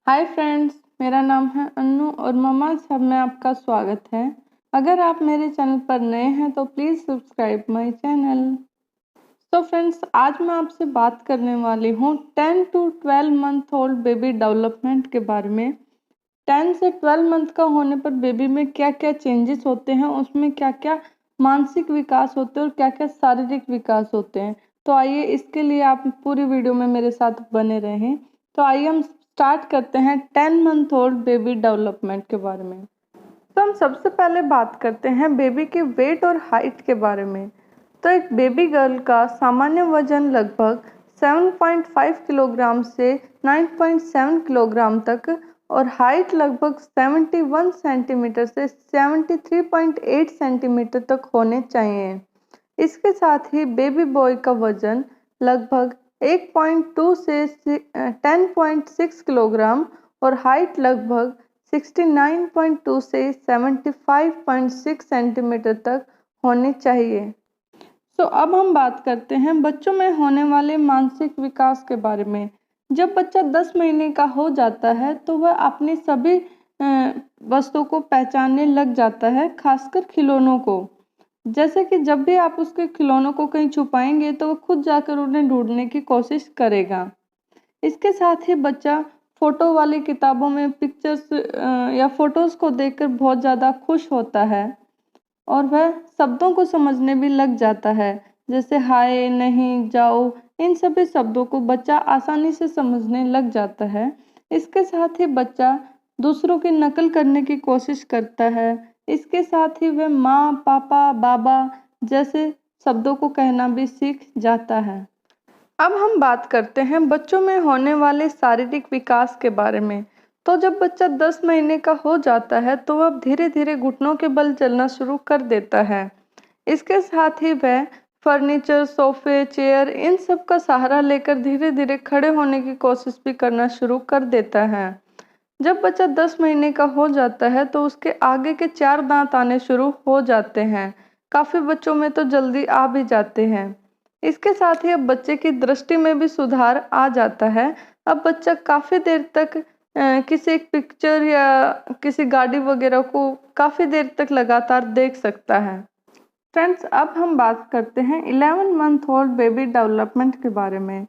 Hi friends, मेरा नाम है अन्नू और मम्माज़ हब में आपका स्वागत है। अगर आप मेरे चैनल पर नए हैं तो प्लीज़ सब्सक्राइब माय चैनल। तो फ्रेंड्स, आज मैं आपसे बात करने वाली हूँ 10 to 12 month old baby development के बारे में। 10 से 12 मंथ का होने पर बेबी में क्या क्या चेंजेस होते हैं, उसमें क्या क्या मानसिक विकास होते हैं और क्या क्या शारीरिक विकास होते हैं। तो आइए, इसके लिए आप पूरी वीडियो में मेरे साथ बने रहें। तो आइए हम स्टार्ट करते हैं 10 मंथ ओल्ड बेबी डेवलपमेंट के बारे में। तो हम सबसे पहले बात करते हैं बेबी के वेट और हाइट के बारे में। तो एक बेबी गर्ल का सामान्य वजन लगभग 7.5 किलोग्राम से 9.7 किलोग्राम तक और हाइट लगभग 71 सेंटीमीटर से 73.8 सेंटीमीटर तक होने चाहिए। इसके साथ ही बेबी बॉय का वजन लगभग 1.2 से 10.6 किलोग्राम और हाइट लगभग 69.2 से 75.6 सेंटीमीटर तक होनी चाहिए। तो अब हम बात करते हैं बच्चों में होने वाले मानसिक विकास के बारे में। जब बच्चा 10 महीने का हो जाता है तो वह अपनी सभी वस्तुओं को पहचानने लग जाता है, खासकर खिलौनों को। जैसे कि जब भी आप उसके खिलौनों को कहीं छुपाएंगे तो वह खुद जाकर उन्हें ढूंढने की कोशिश करेगा। इसके साथ ही बच्चा फ़ोटो वाली किताबों में पिक्चर्स या फ़ोटोज़ को देखकर बहुत ज़्यादा खुश होता है और वह शब्दों को समझने भी लग जाता है। जैसे हाय, नहीं, जाओ, इन सभी शब्दों को बच्चा आसानी से समझने लग जाता है। इसके साथ ही बच्चा दूसरों की नकल करने की कोशिश करता है। इसके साथ ही वह माँ, पापा, बाबा जैसे शब्दों को कहना भी सीख जाता है। अब हम बात करते हैं बच्चों में होने वाले शारीरिक विकास के बारे में। तो जब बच्चा 10 महीने का हो जाता है तो वह धीरे धीरे घुटनों के बल चलना शुरू कर देता है। इसके साथ ही वह फर्नीचर, सोफे, चेयर इन सब का सहारा लेकर धीरे धीरे खड़े होने की कोशिश भी करना शुरू कर देता है। जब बच्चा 10 महीने का हो जाता है तो उसके आगे के 4 दांत आने शुरू हो जाते हैं। काफ़ी बच्चों में तो जल्दी आ भी जाते हैं। इसके साथ ही अब बच्चे की दृष्टि में भी सुधार आ जाता है। अब बच्चा काफ़ी देर तक किसी एक पिक्चर या किसी गाड़ी वगैरह को काफ़ी देर तक लगातार देख सकता है। फ्रेंड्स, अब हम बात करते हैं 11 मंथ ओल्ड बेबी डेवलपमेंट के बारे में।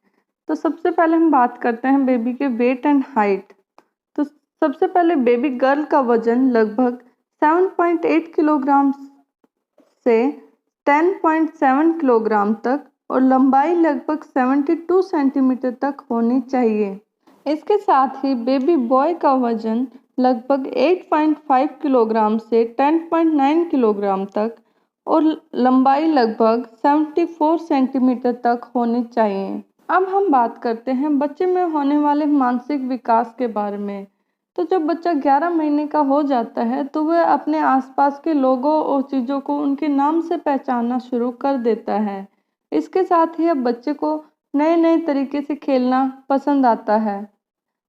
तो सबसे पहले हम बात करते हैं बेबी के वेट एंड हाइट। तो सबसे पहले बेबी गर्ल का वजन लगभग 7.8 किलोग्राम से 10.7 किलोग्राम तक और लंबाई लगभग 72 सेंटीमीटर तक होनी चाहिए। इसके साथ ही बेबी बॉय का वजन लगभग 8.5 किलोग्राम से 10.9 किलोग्राम तक और लंबाई लगभग 74 सेंटीमीटर तक होनी चाहिए। अब हम बात करते हैं बच्चे में होने वाले मानसिक विकास के बारे में। तो जब बच्चा 11 महीने का हो जाता है तो वह अपने आसपास के लोगों और चीज़ों को उनके नाम से पहचानना शुरू कर देता है। इसके साथ ही अब बच्चे को नए नए तरीके से खेलना पसंद आता है।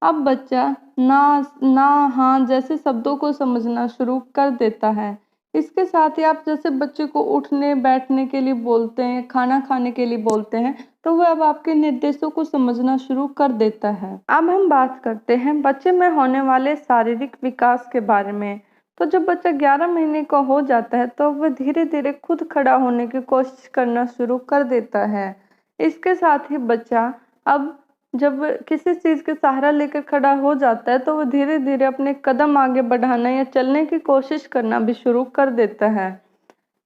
अब बच्चा ना, हाँ जैसे शब्दों को समझना शुरू कर देता है। इसके साथ ही आप जैसे बच्चे को उठने बैठने के लिए बोलते हैं, खाना खाने के लिए बोलते हैं, तो वह अब आपके निर्देशों को समझना शुरू कर देता है। अब हम बात करते हैं बच्चे में होने वाले शारीरिक विकास के बारे में। तो जब बच्चा 11 महीने का हो जाता है तो वह धीरे धीरे खुद खड़ा होने की कोशिश करना शुरू कर देता है। इसके साथ ही बच्चा अब जब किसी चीज़ के सहारा लेकर खड़ा हो जाता है तो वो धीरे धीरे अपने कदम आगे बढ़ाना या चलने की कोशिश करना भी शुरू कर देता है।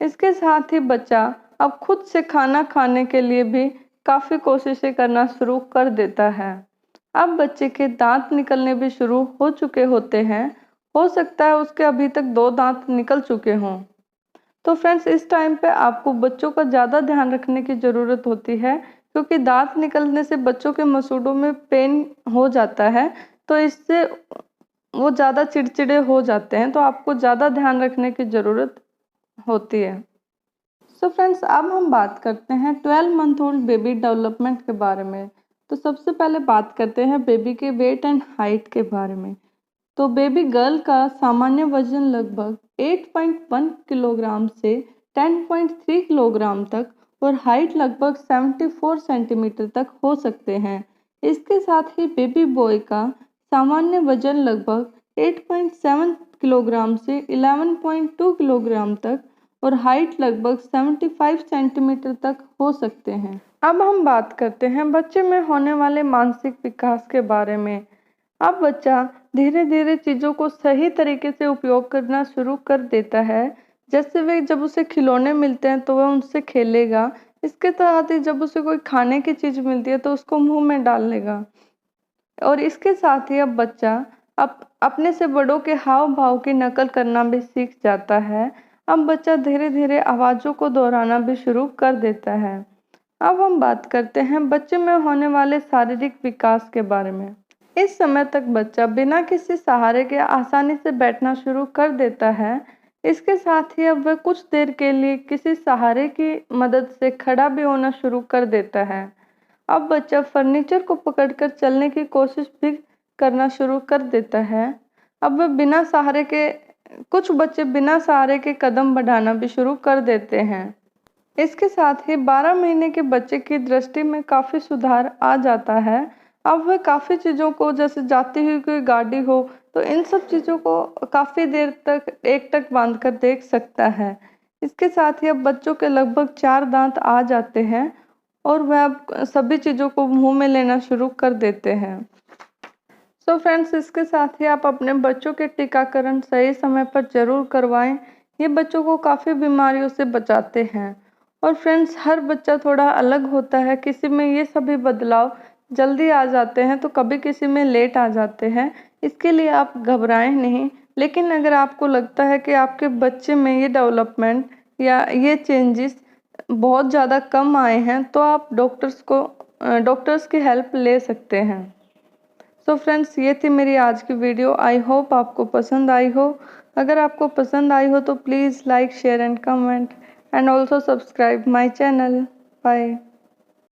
इसके साथ ही बच्चा अब खुद से खाना खाने के लिए भी काफ़ी कोशिशें करना शुरू कर देता है। अब बच्चे के दांत निकलने भी शुरू हो चुके होते हैं। हो सकता है उसके अभी तक 2 दांत निकल चुके हों। तो फ्रेंड्स, इस टाइम पे आपको बच्चों का ज़्यादा ध्यान रखने की ज़रूरत होती है क्योंकि दांत निकलने से बच्चों के मसूड़ों में पेन हो जाता है, तो इससे वो ज़्यादा चिड़चिड़े हो जाते हैं, तो आपको ज़्यादा ध्यान रखने की ज़रूरत होती है। सो फ्रेंड्स, अब हम बात करते हैं 12 मंथ ओल्ड बेबी डेवलपमेंट के बारे में। तो सबसे पहले बात करते हैं बेबी के वेट एंड हाइट के बारे में। तो बेबी गर्ल का सामान्य वजन लगभग 8.1 किलोग्राम से 10.3 किलोग्राम तक और हाइट लगभग 74 सेंटीमीटर तक हो सकते हैं। इसके साथ ही बेबी बॉय का सामान्य वजन लगभग 8.7 किलोग्राम से 11.2 किलोग्राम तक और हाइट लगभग 75 सेंटीमीटर तक हो सकते हैं। अब हम बात करते हैं बच्चे में होने वाले मानसिक विकास के बारे में। अब बच्चा धीरे धीरे चीज़ों को सही तरीके से उपयोग करना शुरू कर देता है। जैसे वे जब उसे खिलौने मिलते हैं तो वह उनसे खेलेगा। इसके साथ ही जब उसे कोई खाने की चीज़ मिलती है तो उसको मुंह में डाल लेगा। और इसके साथ ही अब बच्चा अपने से बड़ों के हाव भाव की नकल करना भी सीख जाता है। अब बच्चा धीरे धीरे आवाज़ों को दोहराना भी शुरू कर देता है। अब हम बात करते हैं बच्चे में होने वाले शारीरिक विकास के बारे में। इस समय तक बच्चा बिना किसी सहारे के आसानी से बैठना शुरू कर देता है। इसके साथ ही अब वह कुछ देर के लिए किसी सहारे की मदद से खड़ा भी होना शुरू कर देता है। अब बच्चा फर्नीचर को पकड़कर चलने की कोशिश भी करना शुरू कर देता है। अब वह कुछ बच्चे बिना सहारे के कदम बढ़ाना भी शुरू कर देते हैं। इसके साथ ही 12 महीने के बच्चे की दृष्टि में काफ़ी सुधार आ जाता है। अब वह काफ़ी चीज़ों को, जैसे जाती हुई कोई गाड़ी हो तो इन सब चीज़ों को काफ़ी देर तक एकटक बांधकर देख सकता है। इसके साथ ही अब बच्चों के लगभग 4 दांत आ जाते हैं और वह अब सभी चीज़ों को मुंह में लेना शुरू कर देते हैं। सो फ्रेंड्स, इसके साथ ही आप अपने बच्चों के टीकाकरण सही समय पर ज़रूर करवाएं। ये बच्चों को काफ़ी बीमारियों से बचाते हैं। और फ्रेंड्स, हर बच्चा थोड़ा अलग होता है। किसी में ये सभी बदलाव जल्दी आ जाते हैं तो कभी किसी में लेट आ जाते हैं। इसके लिए आप घबराएं नहीं। लेकिन अगर आपको लगता है कि आपके बच्चे में ये डेवलपमेंट या ये चेंजेस बहुत ज़्यादा कम आए हैं तो आप डॉक्टर्स की हेल्प ले सकते हैं। सो फ्रेंड्स, ये थी मेरी आज की वीडियो। आई होप आपको पसंद आई हो। अगर आपको पसंद आई हो तो please like, share and comment and also subscribe my channel. Bye.